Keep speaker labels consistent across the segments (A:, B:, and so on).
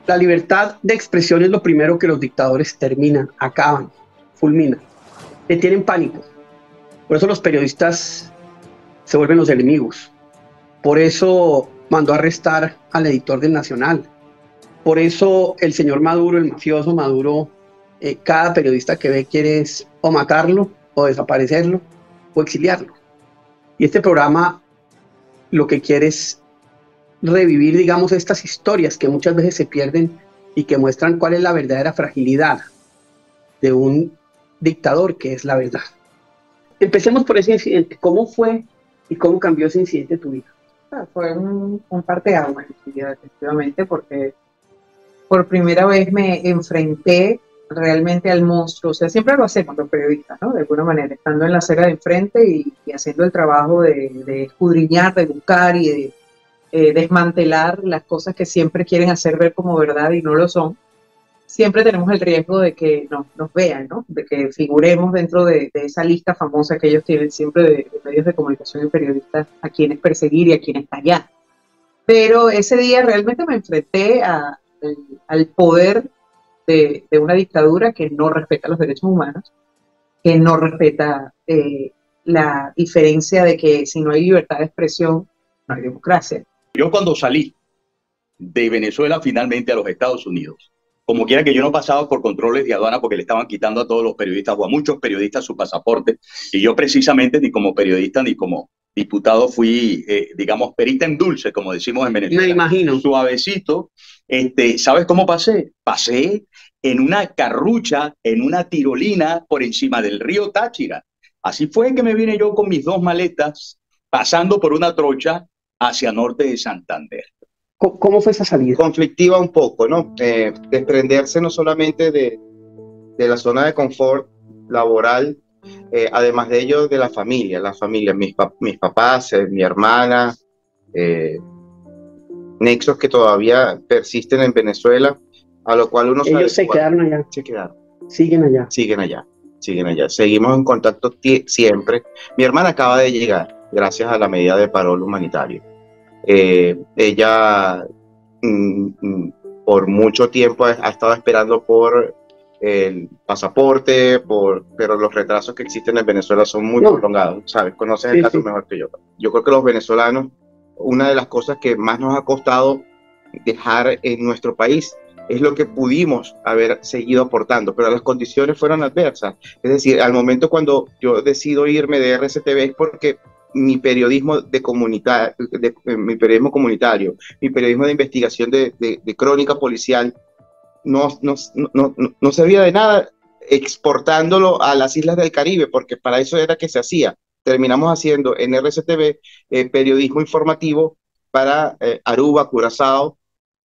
A: La libertad de expresión es lo primero que los dictadores terminan, acaban, fulminan. Le tienen pánico. Por eso los periodistas se vuelven los enemigos. Por eso mandó a arrestar al editor del Nacional. Por eso el señor Maduro, el mafioso Maduro, cada periodista que ve quiere es o matarlo, o desaparecerlo, o exiliarlo. Y este programa lo que quiere es revivir, digamos, estas historias que muchas veces se pierden y que muestran cuál es la verdadera fragilidad de un dictador, que es la verdad. Empecemos por ese incidente. ¿Cómo fue y cómo cambió ese incidente tu vida?
B: Fue un parteaguas en mi vida, efectivamente, porque por primera vez me enfrenté realmente al monstruo. O sea, siempre lo hacemos los periodistas, ¿no? De alguna manera, estando en la acera de enfrente y haciendo el trabajo de escudriñar, de buscar y de desmantelar las cosas que siempre quieren hacer ver como verdad y no lo son. Siempre tenemos el riesgo de que nos vean, ¿no? De que figuremos dentro de esa lista famosa que ellos tienen siempre de medios de comunicación y periodistas a quienes perseguir y a quienes callar. Pero ese día realmente me enfrenté al poder de una dictadura que no respeta los derechos humanos, que no respeta la diferencia de que si no hay libertad de expresión, no hay democracia.
C: Yo cuando salí de Venezuela finalmente a los Estados Unidos, como quiera que yo no pasaba por controles de aduana porque le estaban quitando a todos los periodistas o a muchos periodistas su pasaporte, y yo precisamente ni como periodista ni como diputado fui, digamos, perita en dulce, como decimos en Venezuela.
A: Me imagino.
C: Suavecito. ¿Sabes cómo pasé? Pasé en una carrucha, en una tirolina por encima del río Táchira. Así fue que me vine yo con mis 2 maletas, pasando por una trocha hacia norte de Santander.
A: ¿Cómo fue esa salida?
D: Conflictiva un poco, ¿no? Desprenderse no solamente de la zona de confort laboral, además de ello de la familia, mis papás, mi hermana, nexos que todavía persisten en Venezuela, a lo cual uno sabe.
A: Ellos se quedaron allá.
D: Se quedaron.
A: Siguen allá.
D: Siguen allá. Seguimos en contacto siempre. Mi hermana acaba de llegar, gracias a la medida de parol humanitario. Ella por mucho tiempo ha estado esperando por el pasaporte, pero los retrasos que existen en Venezuela son muy prolongados, ¿sabes? Conoces el caso mejor que yo. Yo creo que los venezolanos, una de las cosas que más nos ha costado dejar en nuestro país es lo que pudimos haber seguido aportando, pero las condiciones fueron adversas. Es decir, al momento cuando yo decido irme de RCTV es porque mi periodismo mi periodismo comunitario, mi periodismo de investigación de crónica policial no servía de nada exportándolo a las islas del Caribe, porque para eso era que se hacía. Terminamos haciendo en RCTV periodismo informativo para Aruba, Curazao,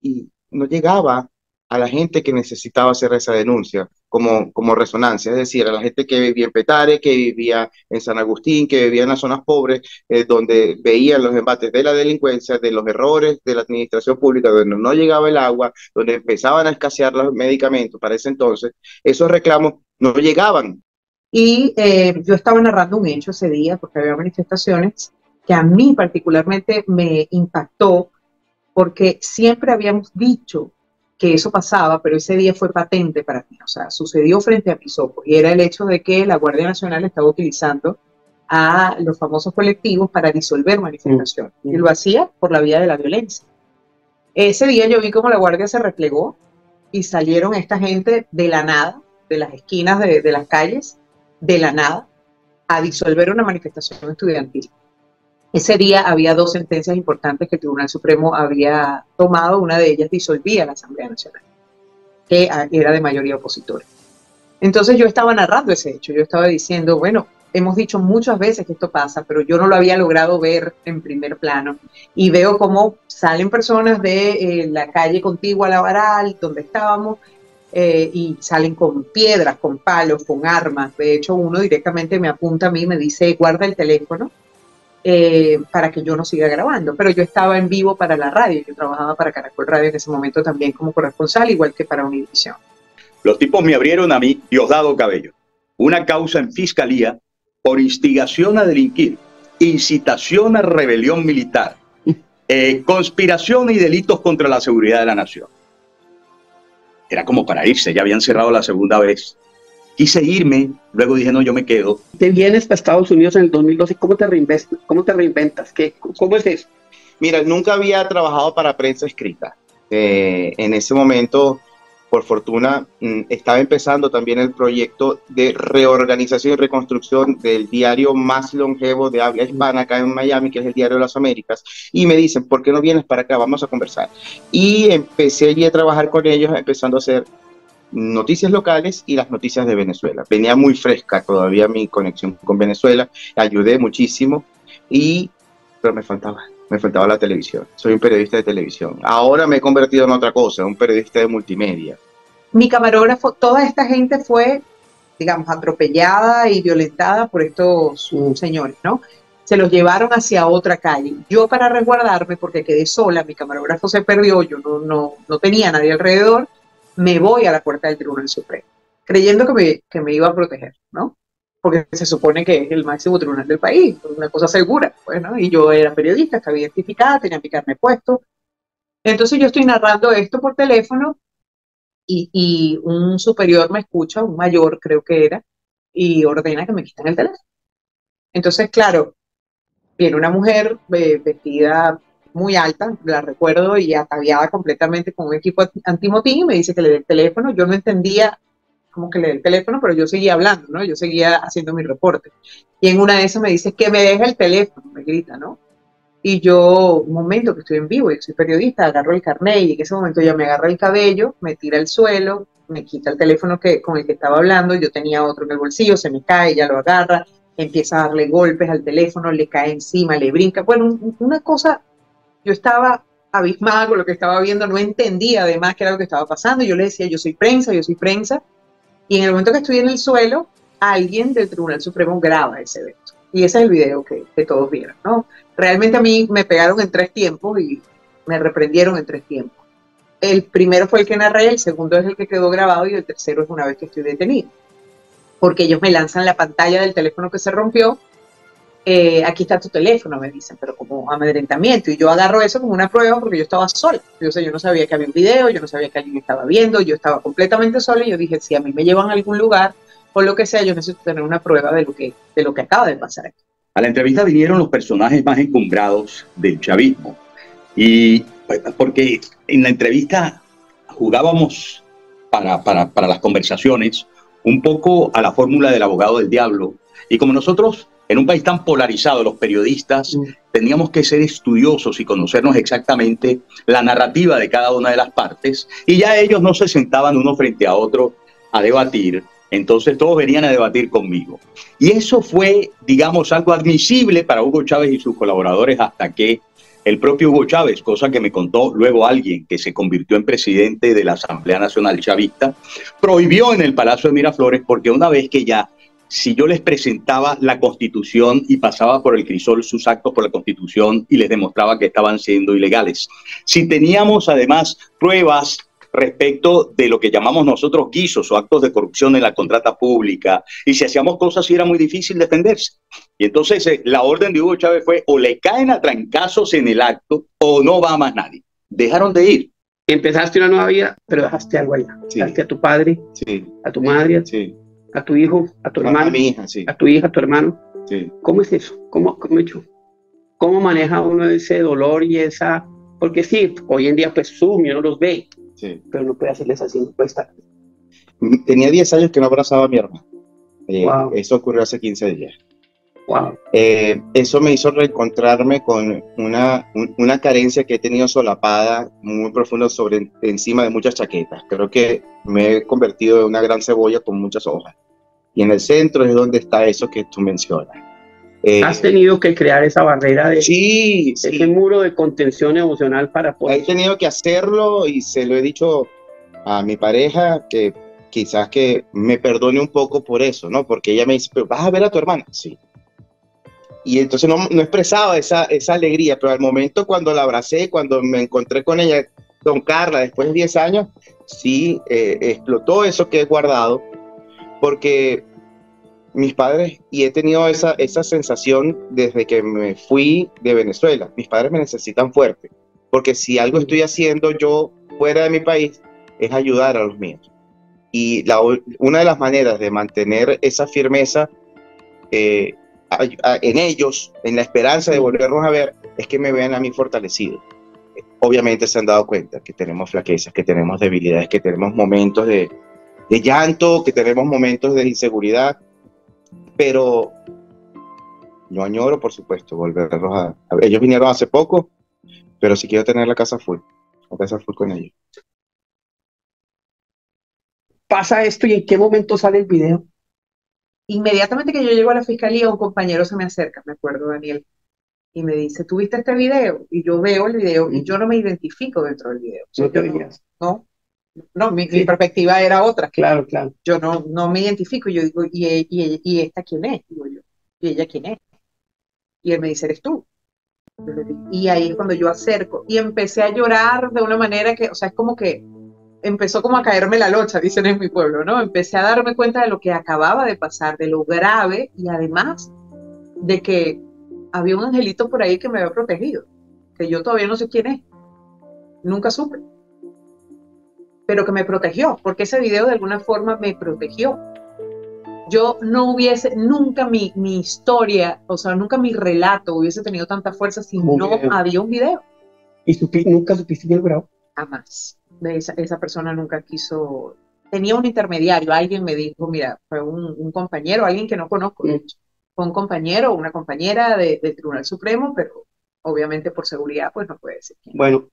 D: y no llegaba a la gente que necesitaba hacer esa denuncia como resonancia, es decir, a la gente que vivía en Petare, que vivía en San Agustín, que vivía en las zonas pobres, donde veían los embates de la delincuencia, de los errores de la administración pública, donde no llegaba el agua, donde empezaban a escasear los medicamentos para ese entonces. Esos reclamos no llegaban.
B: Y yo estaba narrando un hecho ese día, porque había manifestaciones, que a mí particularmente me impactó, porque siempre habíamos dicho que eso pasaba, pero ese día fue patente para mí, o sea, sucedió frente a mis ojos, y era el hecho de que la Guardia Nacional estaba utilizando a los famosos colectivos para disolver manifestaciones, y lo hacía por la vía de la violencia. Ese día yo vi cómo la Guardia se replegó y salieron esta gente de la nada, de las esquinas de las calles, de la nada, a disolver una manifestación estudiantil. Ese día había 2 sentencias importantes que el Tribunal Supremo había tomado. Una de ellas disolvía la Asamblea Nacional, que era de mayoría opositora. Entonces yo estaba narrando ese hecho, yo estaba diciendo, bueno, hemos dicho muchas veces que esto pasa, pero yo no lo había logrado ver en primer plano. Y veo cómo salen personas de la calle contigua a la Baral, donde estábamos, y salen con piedras, con palos, con armas. De hecho, uno directamente me apunta a mí y me dice, guarda el teléfono, para que yo no siga grabando, pero yo estaba en vivo para la radio, yo trabajaba para Caracol Radio en ese momento también como corresponsal, igual que para Univisión.
C: Los tipos me abrieron a mí, Diosdado Cabello, una causa en fiscalía por instigación a delinquir, incitación a rebelión militar, conspiración y delitos contra la seguridad de la nación. era como para irse, ya habían cerrado la segunda vez. Quise irme, luego dije, no, yo me quedo.
A: Te vienes para Estados Unidos en el 2012, ¿cómo te reinventas? ¿Cómo te reinventas? ¿Cómo es eso?
D: Mira, nunca había trabajado para prensa escrita. En ese momento, por fortuna, estaba empezando también el proyecto de reorganización y reconstrucción del diario más longevo de habla hispana acá en Miami, que es el Diario de las Américas, y me dicen, ¿por qué no vienes para acá? Vamos a conversar. Y empecé allí a trabajar con ellos, empezando a hacer noticias locales y las noticias de Venezuela. Venía muy fresca todavía mi conexión con Venezuela, ayudé muchísimo, pero me faltaba la televisión. Soy un periodista de televisión. Ahora me he convertido en otra cosa, un periodista de multimedia.
B: Mi camarógrafo, toda esta gente fue, digamos, atropellada y violentada por estos señores, ¿no? Se los llevaron hacia otra calle. Yo, para resguardarme, porque quedé sola, mi camarógrafo se perdió, yo no tenía nadie alrededor, me voy a la puerta del Tribunal Supremo, creyendo que me iba a proteger, ¿no? Porque se supone que es el máximo tribunal del país, una cosa segura, pues, ¿no? Y yo era periodista, estaba identificada, tenía mi carnet puesto. Entonces yo estoy narrando esto por teléfono y un superior me escucha, un mayor creo que era, y ordena que me quiten el teléfono. Entonces, claro, viene una mujer vestida muy alta, la recuerdo, y ataviada completamente con un equipo antimotín, y me dice que le dé el teléfono. Yo no entendía cómo que le dé el teléfono, pero yo seguía hablando, ¿no? Yo seguía haciendo mi reporte. Y en una de esas me dice que me deje el teléfono, me grita, ¿no? Y yo, un momento que estoy en vivo, yo soy periodista, agarro el carnet, y en ese momento ella me agarra el cabello, me tira al suelo, me quita el teléfono con el que estaba hablando, yo tenía otro en el bolsillo, se me cae, ella lo agarra, empieza a darle golpes al teléfono, le cae encima, le brinca. Bueno, una cosa, yo estaba abismada con lo que estaba viendo, no entendía además qué era lo que estaba pasando. Yo le decía, yo soy prensa, y en el momento que estoy en el suelo, alguien del Tribunal Supremo graba ese evento. Y ese es el video que todos vieron, ¿no? Realmente a mí me pegaron en 3 tiempos y me reprendieron en 3 tiempos. El primero fue el que narré, el segundo es el que quedó grabado y el tercero es una vez que estoy detenido. Porque ellos me lanzan la pantalla del teléfono que se rompió. Aquí está tu teléfono, me dicen, pero como amedrentamiento. Y yo agarro eso como una prueba porque yo estaba sola. Yo no sabía que había un video, yo no sabía que alguien estaba viendo, yo estaba completamente sola y yo dije, si a mí me llevan a algún lugar o lo que sea, yo necesito tener una prueba de lo que acaba de pasar aquí.
C: A la entrevista vinieron los personajes más encumbrados del chavismo. Y porque en la entrevista jugábamos para las conversaciones un poco a la fórmula del abogado del diablo. Y como nosotros, en un país tan polarizado, los periodistas teníamos que ser estudiosos y conocernos exactamente la narrativa de cada una de las partes, y ya ellos no se sentaban uno frente a otro a debatir, entonces todos venían a debatir conmigo. Y eso fue, digamos, algo admisible para Hugo Chávez y sus colaboradores hasta que el propio Hugo Chávez, cosa que me contó luego alguien que se convirtió en presidente de la Asamblea Nacional Chavista, prohibió en el Palacio de Miraflores, porque una vez que ya, si yo les presentaba la Constitución y pasaba por el crisol sus actos por la Constitución y les demostraba que estaban siendo ilegales, si teníamos además pruebas respecto de lo que llamamos nosotros guisos o actos de corrupción en la contrata pública, y si hacíamos cosas así era muy difícil defenderse. Y entonces la orden de Hugo Chávez fue o le caen a trancazos en el acto o no va más nadie. Dejaron de ir.
A: Empezaste una nueva vida, pero dejaste algo allá.
D: Sí.
A: Dejaste a tu padre,
D: Sí.
A: a tu madre,
D: Sí.
A: a tu hijo, a tu hermano,
D: A mi hija, sí.
A: a tu hija, a tu hermano.
D: Sí.
A: ¿Cómo es eso? ¿Cómo maneja uno ese dolor y esa...? Porque sí, hoy en día pues Zoom, uno los ve,
D: Sí.
A: pero no puede hacerles así, no puede estar.
D: Tenía 10 años que no abrazaba a mi hermano.
A: Wow.
D: Eso ocurrió hace 15 días.
A: Wow.
D: Eso me hizo reencontrarme con una carencia que he tenido solapada muy profunda encima de muchas chaquetas. Creo que me he convertido en una gran cebolla con muchas hojas. Y en el centro es donde está eso que tú mencionas.
A: Has tenido que crear esa barrera de
D: ese
A: muro de contención emocional para poder...
D: He tenido que hacerlo y se lo he dicho a mi pareja, que quizás que me perdone un poco por eso, ¿no? Porque ella me dice, pero ¿vas a ver a tu hermana? Sí. Y entonces no expresaba esa alegría, pero al momento cuando la abracé, cuando me encontré con ella, con Carla, después de 10 años, sí explotó eso que he guardado, porque mis padres, y he tenido esa sensación desde que me fui de Venezuela, mis padres me necesitan fuerte, porque si algo estoy haciendo yo fuera de mi país, es ayudar a los míos. Y una de las maneras de mantener esa firmeza en ellos, en la esperanza de volvernos a ver, es que me vean a mí fortalecido. Obviamente se han dado cuenta que tenemos flaquezas, que tenemos debilidades, que tenemos momentos de llanto, que tenemos momentos de inseguridad, pero yo añoro, por supuesto, volverlos a ver. Ellos vinieron hace poco, pero sí quiero tener la casa full con ellos.
A: Pasa esto y ¿en qué momento sale el video?
B: Inmediatamente que yo llego a la fiscalía, un compañero se me acerca, me acuerdo, Daniel, y me dice, ¿tú viste este video? Y yo veo el video y yo no me identifico dentro del video. O sea,
A: No te veías.
B: No, mi perspectiva era otra.
A: Claro, claro.
B: Yo no me identifico. Yo digo, ¿y esta quién es? Digo yo, ¿y ella quién es? Y él me dice, ¿eres tú? Y ahí es cuando yo acerco y empecé a llorar de una manera que, o sea, es como que empezó como a caerme la locha, dicen en mi pueblo, ¿no? Empecé a darme cuenta de lo que acababa de pasar, de lo grave y además de que había un angelito por ahí que me había protegido, que yo todavía no sé quién es, nunca supe, pero que me protegió, porque ese video de alguna forma me protegió. Yo no hubiese, nunca mi historia, o sea, nunca mi relato hubiese tenido tanta fuerza si no había un video.
A: ¿Y nunca supiste quién lo grabó?
B: Jamás. Esa persona nunca quiso, tenía un intermediario, alguien me dijo, mira, fue un compañero, alguien que no conozco, de hecho. Fue un compañero o una compañera del Tribunal Supremo, pero obviamente por seguridad pues no puede decir quién.
A: Bueno.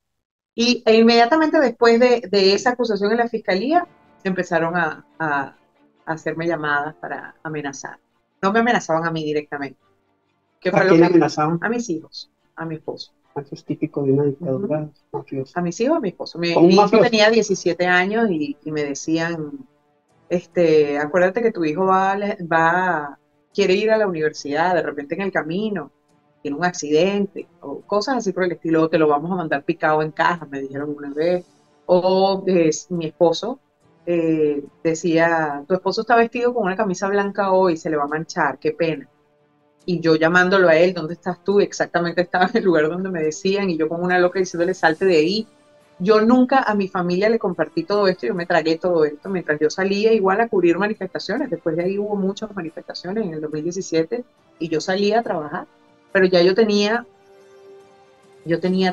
B: E inmediatamente después de esa acusación en la fiscalía, empezaron a hacerme llamadas para amenazar. No me amenazaban a mí directamente.
A: ¿A quién amenazaban?
B: A mis hijos, a mi esposo.
A: Eso es típico de una dictadura mafiosa.
B: A mis hijos, a mi esposo. Mi hijo tenía 17 años y me decían, acuérdate que tu hijo quiere ir a la universidad, de repente en el camino tiene un accidente, o cosas así por el estilo, te lo vamos a mandar picado en caja, me dijeron una vez. O mi esposo decía, tu esposo está vestido con una camisa blanca hoy, se le va a manchar, qué pena. Y yo llamándolo a él, ¿dónde estás tú? Exactamente estaba en el lugar donde me decían, y yo como una loca diciéndole, salte de ahí. Yo nunca a mi familia le compartí todo esto, yo me tragué todo esto, mientras yo salía igual a cubrir manifestaciones. Después de ahí hubo muchas manifestaciones en el 2017, y yo salía a trabajar. Pero ya yo tenía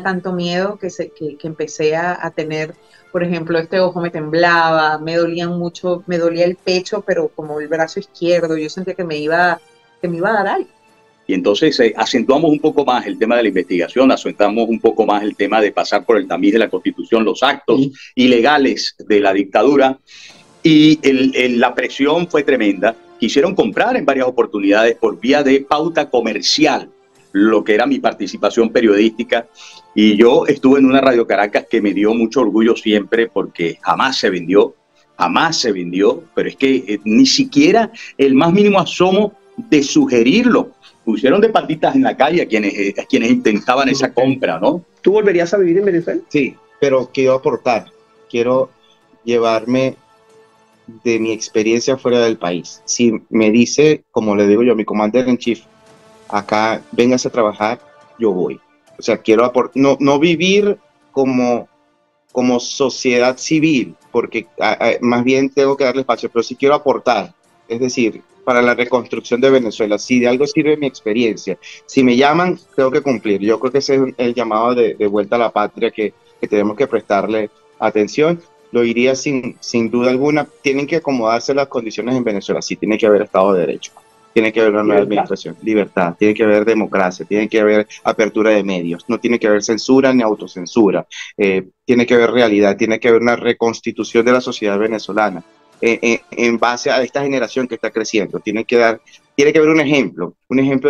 B: tanto miedo que empecé a tener, por ejemplo, este ojo me temblaba, me dolían mucho, me dolía el pecho, pero como el brazo izquierdo, yo sentía que me iba a dar algo.
C: Y entonces acentuamos un poco más el tema de la investigación, acentuamos un poco más el tema de pasar por el tamiz de la Constitución, los actos ilegales de la dictadura, y la presión fue tremenda. Quisieron comprar en varias oportunidades por vía de pauta comercial lo que era mi participación periodística, y yo estuve en una Radio Caracas que me dio mucho orgullo siempre porque jamás se vendió, pero es que ni siquiera el más mínimo asomo de sugerirlo. Pusieron de patitas en la calle a quienes intentaban esa compra, ¿no?
A: ¿Tú volverías a vivir en Venezuela?
D: Sí, pero quiero aportar, quiero llevarme de mi experiencia fuera del país. Si me dice, como le digo yo a mi commander in chief, acá véngase a trabajar, yo voy. O sea, quiero no vivir como sociedad civil, porque más bien tengo que darle espacio, pero sí quiero aportar, es decir, para la reconstrucción de Venezuela. Si de algo sirve mi experiencia, si me llaman, tengo que cumplir. Yo creo que ese es el llamado de vuelta a la patria que tenemos que prestarle atención. Lo diría sin duda alguna. Tienen que acomodarse las condiciones en Venezuela. Sí, tiene que haber Estado de Derecho, tiene que haber una nueva administración, libertad, tiene que haber democracia, tiene que haber apertura de medios, no tiene que haber censura ni autocensura, tiene que haber realidad, tiene que haber una reconstitución de la sociedad venezolana en base a esta generación que está creciendo. Tiene que haber un ejemplo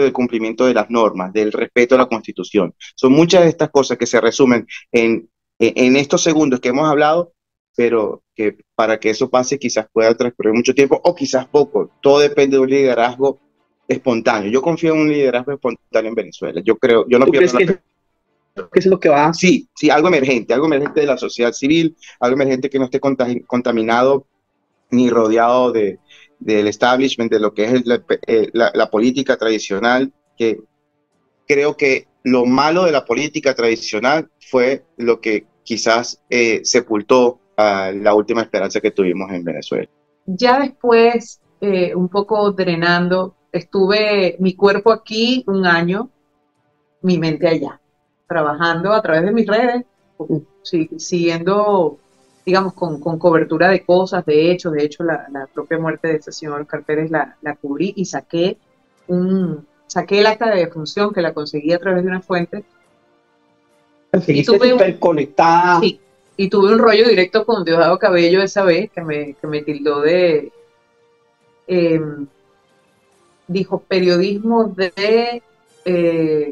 D: del cumplimiento de las normas, del respeto a la Constitución. Son muchas de estas cosas que se resumen en estos segundos que hemos hablado, pero que para que eso pase quizás pueda transcurrir mucho tiempo o quizás poco. Todo depende de un liderazgo espontáneo. Yo confío en un liderazgo espontáneo en Venezuela. Yo no
A: ¿Crees que es lo que va?
D: Sí, algo emergente de la sociedad civil, algo emergente que no esté contaminado ni rodeado del establishment, de lo que es la política tradicional, que creo que lo malo de la política tradicional fue lo que quizás sepultó la última esperanza que tuvimos en Venezuela.
B: Ya después, un poco drenando, estuve mi cuerpo aquí un año, mi mente allá, trabajando a través de mis redes, siguiendo, digamos, con cobertura de cosas, de hecho, la propia muerte de ese señor Oscar Pérez la cubrí y saqué el acta de defunción que la conseguí a través de una fuente.
A: Seguiste súper conectada.
B: Sí, y tuve un rollo directo con Diosdado Cabello esa vez, que me tildó de, dijo, periodismo de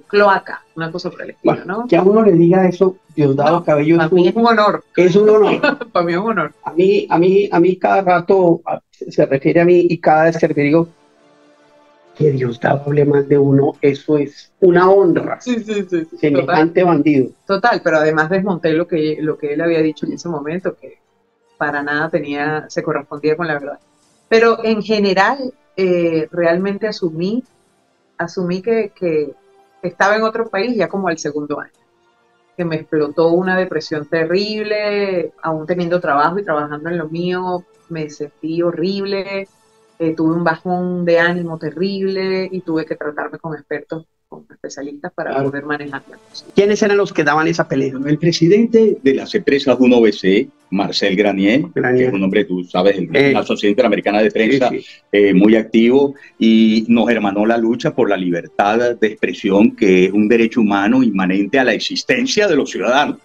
B: cloaca, una cosa por el estilo,
A: bueno,
B: ¿no?
A: Que a uno le diga eso, Diosdado Cabello,
B: para mí es un honor.
A: Es un honor.
B: Para mí es un honor.
A: A mí cada rato se refiere a mí y cada vez que le digo que Diosdado hable mal de uno, eso es una honra.
B: Sí.
A: Semejante bandido.
B: Total, pero además desmonté lo que él había dicho en ese momento, que para nada se correspondía con la verdad. Pero en general, realmente asumí que estaba en otro país ya como al segundo año, que me explotó una depresión terrible, aún teniendo trabajo y trabajando en lo mío, me sentí horrible, tuve un bajón de ánimo terrible y tuve que tratarme con expertos, con especialistas para poder manejar la cosa.
A: ¿Quiénes eran los que daban esa pelea?
C: El presidente de las empresas 1BC, Marcel Granier, que es un hombre, tú sabes, la Asociación Interamericana de Prensa, muy activo, y nos hermanó la lucha por la libertad de expresión, que es un derecho humano inmanente a la existencia de los ciudadanos.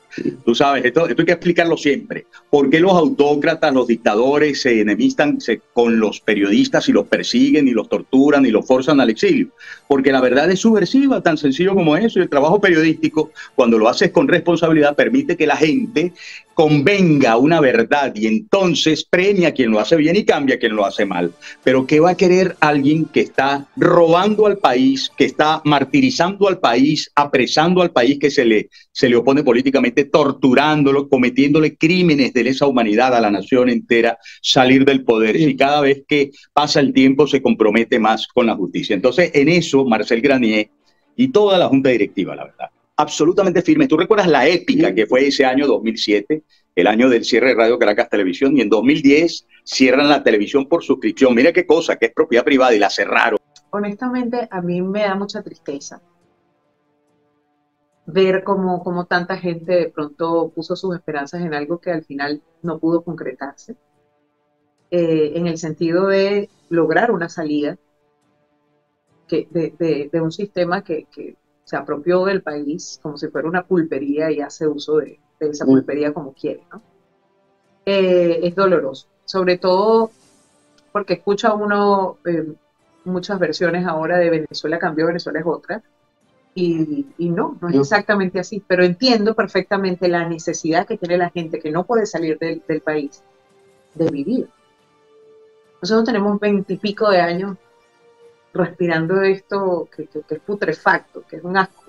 C: Tú sabes, esto hay que explicarlo siempre. ¿Por qué los autócratas, los dictadores se enemistan con los periodistas y los persiguen y los torturan y los forzan al exilio? Porque la verdad es subversiva, tan sencillo como eso. Y el trabajo periodístico, cuando lo haces con responsabilidad, permite que la gente convenga una verdad y entonces premia a quien lo hace bien y cambia a quien lo hace mal. Pero ¿qué va a querer alguien que está robando al país, que está martirizando al país, apresando al país, que se le opone políticamente, torturándolo, cometiéndole crímenes de lesa humanidad a la nación entera, salir del poder? Y cada vez que pasa el tiempo se compromete más con la justicia. Entonces, en eso, Marcel Granier y toda la junta directiva, la verdad, absolutamente firmes. ¿Tú recuerdas la épica que fue ese año 2007, el año del cierre de Radio Caracas Televisión? Y en 2010 cierran la televisión por suscripción. Mira qué cosa, que es propiedad privada, y la cerraron.
B: Honestamente, a mí me da mucha tristeza ver cómo tanta gente de pronto puso sus esperanzas en algo que al final no pudo concretarse, en el sentido de lograr una salida de un sistema que se apropió del país como si fuera una pulpería y hace uso de esa pulpería como quiere, ¿no? Es doloroso, sobre todo porque escucha uno muchas versiones ahora de Venezuela cambió, Venezuela es otra, y no es exactamente así, pero entiendo perfectamente la necesidad que tiene la gente que no puede salir del país de vivir. Nosotros tenemos 20 y pico de años respirando esto que es putrefacto, que es un asco.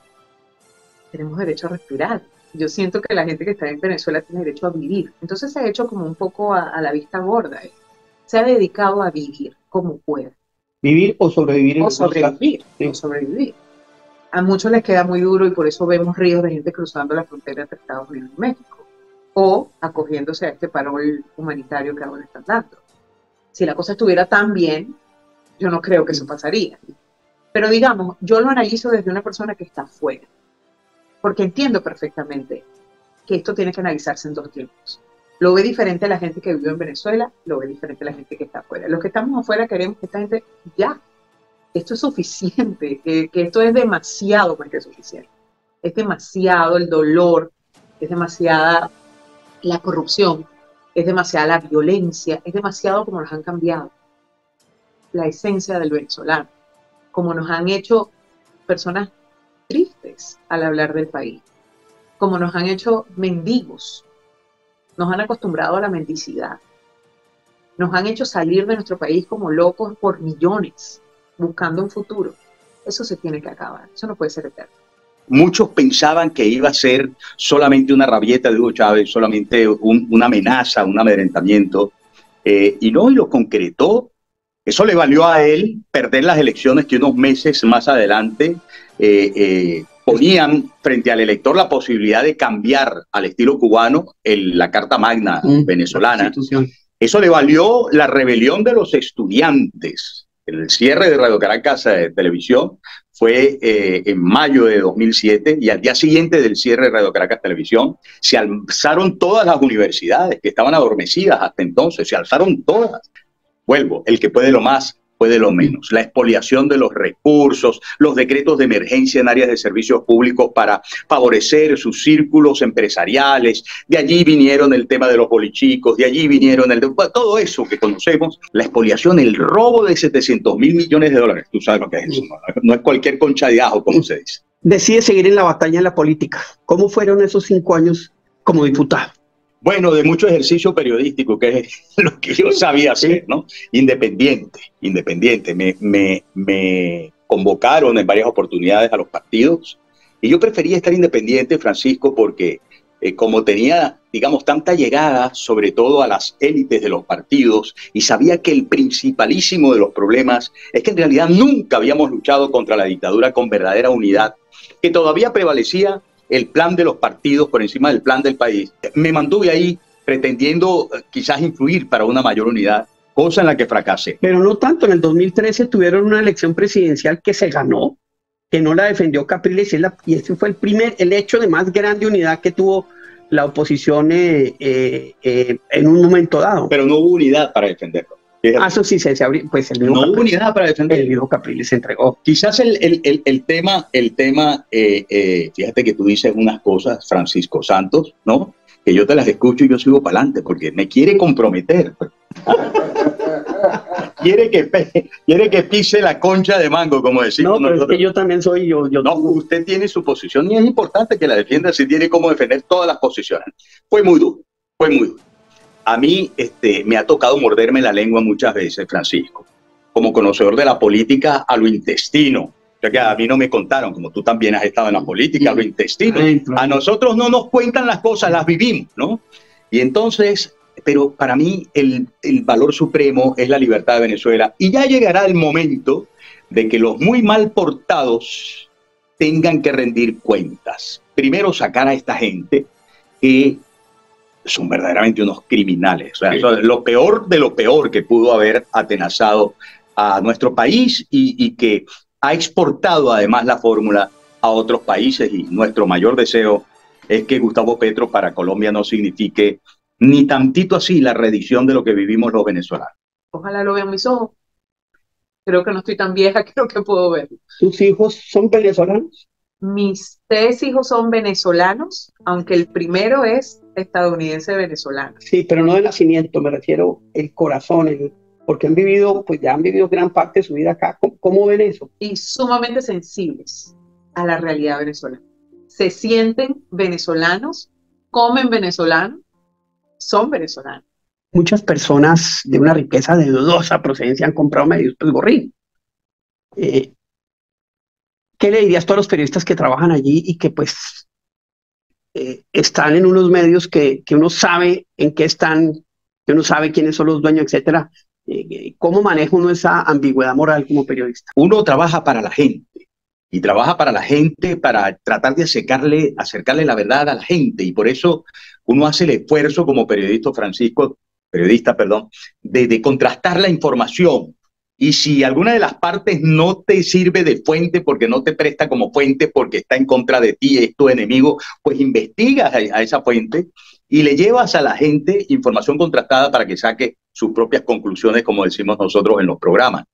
B: Tenemos derecho a respirar. Yo siento que la gente que está en Venezuela tiene derecho a vivir. Entonces se ha hecho como un poco a la vista gorda. Se ha dedicado a vivir como pueda.
A: ¿Vivir o sobrevivir?
B: O sobrevivir, o sobrevivir. A muchos les queda muy duro y por eso vemos ríos de gente cruzando la frontera entre Estados Unidos y México. O acogiéndose a este parol humanitario que ahora están dando. Si la cosa estuviera tan bien, yo no creo que eso pasaría. Pero digamos, yo lo analizo desde una persona que está fuera. Porque entiendo perfectamente que esto tiene que analizarse en dos tiempos. Lo ve diferente a la gente que vive en Venezuela, lo ve diferente a la gente que está afuera. Los que estamos afuera queremos que esta gente, ya, esto es suficiente, que esto es demasiado más que suficiente. Es demasiado el dolor, es demasiada la corrupción, es demasiada la violencia, es demasiado como nos han cambiado la esencia del venezolano, como nos han hecho personas tristes al hablar del país, como nos han hecho mendigos, nos han acostumbrado a la mendicidad, nos han hecho salir de nuestro país como locos por millones, buscando un futuro. Eso se tiene que acabar, eso no puede ser eterno.
C: Muchos pensaban que iba a ser solamente una rabieta de Hugo Chávez, solamente una amenaza, un amedrentamiento, y no, y lo concretó. Eso le valió a él perder las elecciones que unos meses más adelante ponían frente al elector la posibilidad de cambiar al estilo cubano la Carta Magna venezolana. Eso le valió la rebelión de los estudiantes. El cierre de Radio Caracas Televisión fue en mayo de 2007 y al día siguiente del cierre de Radio Caracas Televisión se alzaron todas las universidades que estaban adormecidas hasta entonces, se alzaron todas. Vuelvo, el que puede lo más, puede lo menos. La expoliación de los recursos, los decretos de emergencia en áreas de servicios públicos para favorecer sus círculos empresariales. De allí vinieron el tema de los bolichicos, de allí vinieron todo eso que conocemos. La expoliación, el robo de 700.000 millones de dólares. Tú sabes lo que es eso, no es cualquier concha de ajo, como se dice.
A: Decide seguir en la batalla en la política. ¿Cómo fueron esos 5 años como diputado?
C: Bueno, de mucho ejercicio periodístico, que es lo que yo sabía hacer, ¿no? Independiente. Me convocaron en varias oportunidades a los partidos y yo prefería estar independiente, Francisco, porque como tenía, digamos, tanta llegada, sobre todo a las élites de los partidos, y sabía que el principalísimo de los problemas es que en realidad nunca habíamos luchado contra la dictadura con verdadera unidad, que todavía prevalecía el plan de los partidos por encima del plan del país. Me mantuve ahí pretendiendo quizás influir para una mayor unidad, cosa en la que fracasé.
A: Pero no tanto. En el 2013 tuvieron una elección presidencial que se ganó, que no la defendió Capriles, y ese fue el hecho de más grande unidad que tuvo la oposición en un momento dado.
C: Pero no hubo unidad para defenderlo.
A: Eso sí se abrió, pues el mismo
C: no hubo unidad para defender.
A: El mismo Capriles se entregó.
C: Quizás el tema, fíjate que tú dices unas cosas, Francisco Santos, ¿no? Que yo te las escucho y yo sigo para adelante, porque me quiere comprometer. quiere que pise la concha de mango, como decimos
A: nosotros.
C: No, pero
A: es que yo también soy yo.
C: No, usted tiene su posición y es importante que la defienda, si tiene cómo defender todas las posiciones. Fue muy duro. A mí me ha tocado morderme la lengua muchas veces, Francisco, como conocedor de la política a lo intestino. O sea que a mí no me contaron, como tú también has estado en la política, a lo intestino. A nosotros no nos cuentan las cosas, las vivimos, ¿no? Y entonces, pero para mí el valor supremo es la libertad de Venezuela. Y ya llegará el momento de que los muy mal portados tengan que rendir cuentas. Primero sacar a esta gente que son verdaderamente unos criminales. O sea, eso es lo peor de lo peor que pudo haber atenazado a nuestro país y que ha exportado además la fórmula a otros países. Y nuestro mayor deseo es que Gustavo Petro para Colombia no signifique ni tantito así la reedición de lo que vivimos los venezolanos.
B: Ojalá lo vean mis ojos. Creo que no estoy tan vieja, creo que puedo verlo.
A: ¿Tus hijos son venezolanos?
B: Mis 3 hijos son venezolanos, aunque el primero es estadounidense-venezolano.
A: Sí, pero no de nacimiento, me refiero el corazón, porque han vivido, pues ya han vivido gran parte de su vida acá. ¿Cómo ven eso?
B: Y sumamente sensibles a la realidad venezolana. Se sienten venezolanos, comen venezolano, son venezolanos.
A: Muchas personas de una riqueza de dudosa procedencia han comprado medios, pues Gorrín. ¿Qué le dirías a todos los periodistas que trabajan allí y que pues están en unos medios que uno sabe en qué están, que uno sabe quiénes son los dueños, etcétera? ¿Cómo maneja uno esa ambigüedad moral como periodista?
C: Uno trabaja para la gente y trabaja para la gente para tratar de acercarle la verdad a la gente, y por eso uno hace el esfuerzo como periodista, de contrastar la información. Y si alguna de las partes no te sirve de fuente porque no te presta como fuente, porque está en contra de ti, es tu enemigo, pues investigas a esa fuente y le llevas a la gente información contrastada para que saque sus propias conclusiones, como decimos nosotros en los programas.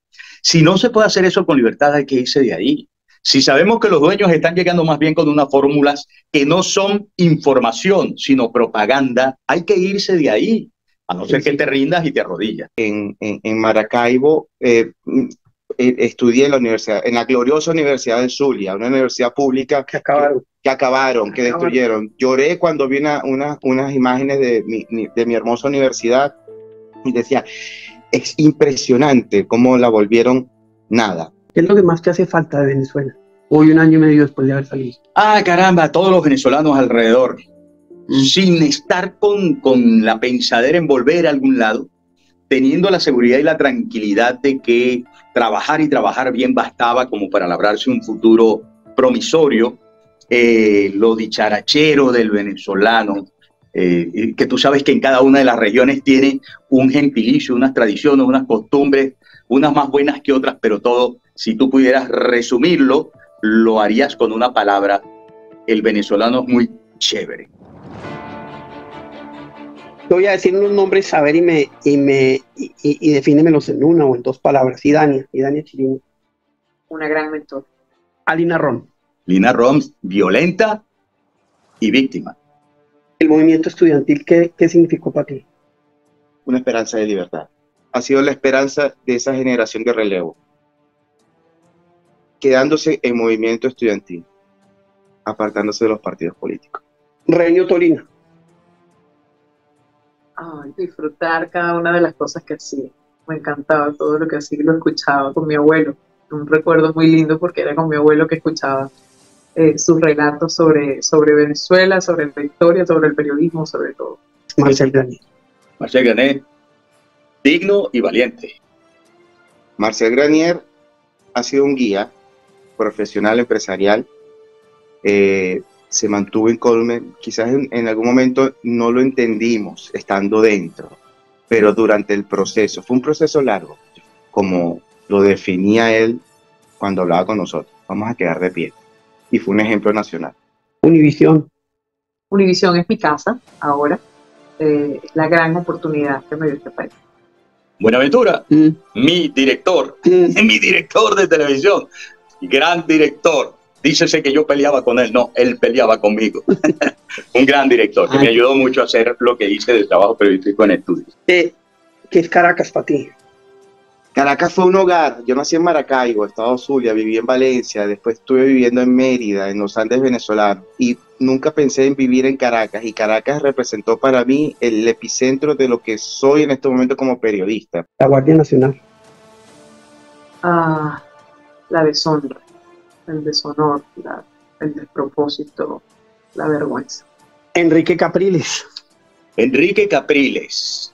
C: Si no se puede hacer eso con libertad, hay que irse de ahí. Si sabemos que los dueños están llegando más bien con unas fórmulas que no son información, sino propaganda, hay que irse de ahí. A no ser que te rindas y te arrodillas.
D: En Maracaibo estudié en la universidad, en la gloriosa Universidad del Zulia, una universidad pública que destruyeron. Lloré cuando vi unas imágenes de mi hermosa universidad y decía, es impresionante cómo la volvieron nada.
A: ¿Qué es lo que más te hace falta de Venezuela? Hoy, 1 año y medio después de haber salido.
C: Ah, caramba, todos los venezolanos alrededor. Sin estar con la pensadera en volver a algún lado, teniendo la seguridad y la tranquilidad de que trabajar y trabajar bien bastaba como para labrarse un futuro promisorio, lo dicharachero del venezolano, que tú sabes que en cada una de las regiones tiene un gentilicio, unas tradiciones, unas costumbres, unas más buenas que otras, pero todo, si tú pudieras resumirlo, lo harías con una palabra: el venezolano es muy chévere.
A: Te voy a decir unos nombres, a ver, y defínemelos en una o en dos palabras. Idania Chirino.
B: Una gran mentor.
A: Alina Rom.
C: Lina Rom, violenta y víctima.
A: El movimiento estudiantil, ¿qué significó para ti?
D: Una esperanza de libertad. Ha sido la esperanza de esa generación de relevo, quedándose en movimiento estudiantil, apartándose de los partidos políticos.
A: Reño Tolina.
B: Ay, disfrutar cada una de las cosas que hacía. Me encantaba todo lo que hacía, lo escuchaba con mi abuelo. Un recuerdo muy lindo porque era con mi abuelo que escuchaba sus relatos sobre Venezuela, sobre la historia, sobre el periodismo, sobre todo.
A: Marcel Granier.
C: Marcel Granier, digno y valiente.
D: Marcel Granier ha sido un guía profesional, empresarial. Se mantuvo en Colmen. Quizás en algún momento no lo entendimos estando dentro, pero durante el proceso, fue un proceso largo, como lo definía él cuando hablaba con nosotros: vamos a quedar de pie. Y fue un ejemplo nacional.
A: Univisión.
B: Univisión es mi casa ahora, la gran oportunidad que me dio este país.
C: Buenaventura, mi director de televisión, gran director. Dícese que yo peleaba con él, no, él peleaba conmigo. Un gran director que me ayudó mucho a hacer lo que hice de trabajo periodístico en estudios.
A: ¿Qué es Caracas para ti?
D: Caracas fue un hogar. Yo nací en Maracaibo, estado Zulia, viví en Valencia, después estuve viviendo en Mérida, en los Andes venezolanos, y nunca pensé en vivir en Caracas, y Caracas representó para mí el epicentro de lo que soy en este momento como periodista.
A: La Guardia Nacional.
B: La deshonra, el deshonor, el despropósito, la vergüenza.
A: Enrique Capriles.
C: Enrique Capriles.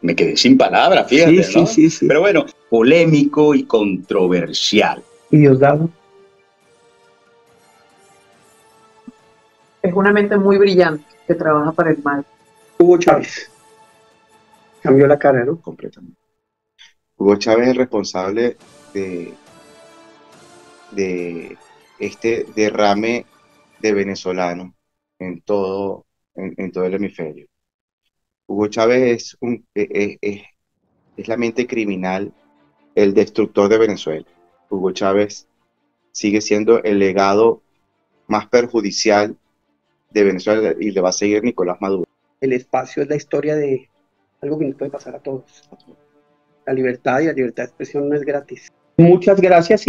C: Me quedé sin palabras, fíjate,
A: Sí,
C: ¿no?
A: sí.
C: Pero bueno, polémico y controversial.
A: ¿Y Diosdado?
B: Es una mente muy brillante que trabaja para el mal.
A: Hugo Chávez. Cambió la cara, ¿no?
D: Completamente. Hugo Chávez es responsable de este derrame de venezolanos en todo el hemisferio. Hugo Chávez es la mente criminal, el destructor de Venezuela. Hugo Chávez sigue siendo el legado más perjudicial de Venezuela, y le va a seguir Nicolás Maduro.
A: El espacio es la historia de algo que nos puede pasar a todos. La libertad y la libertad de expresión no es gratis. Muchas gracias.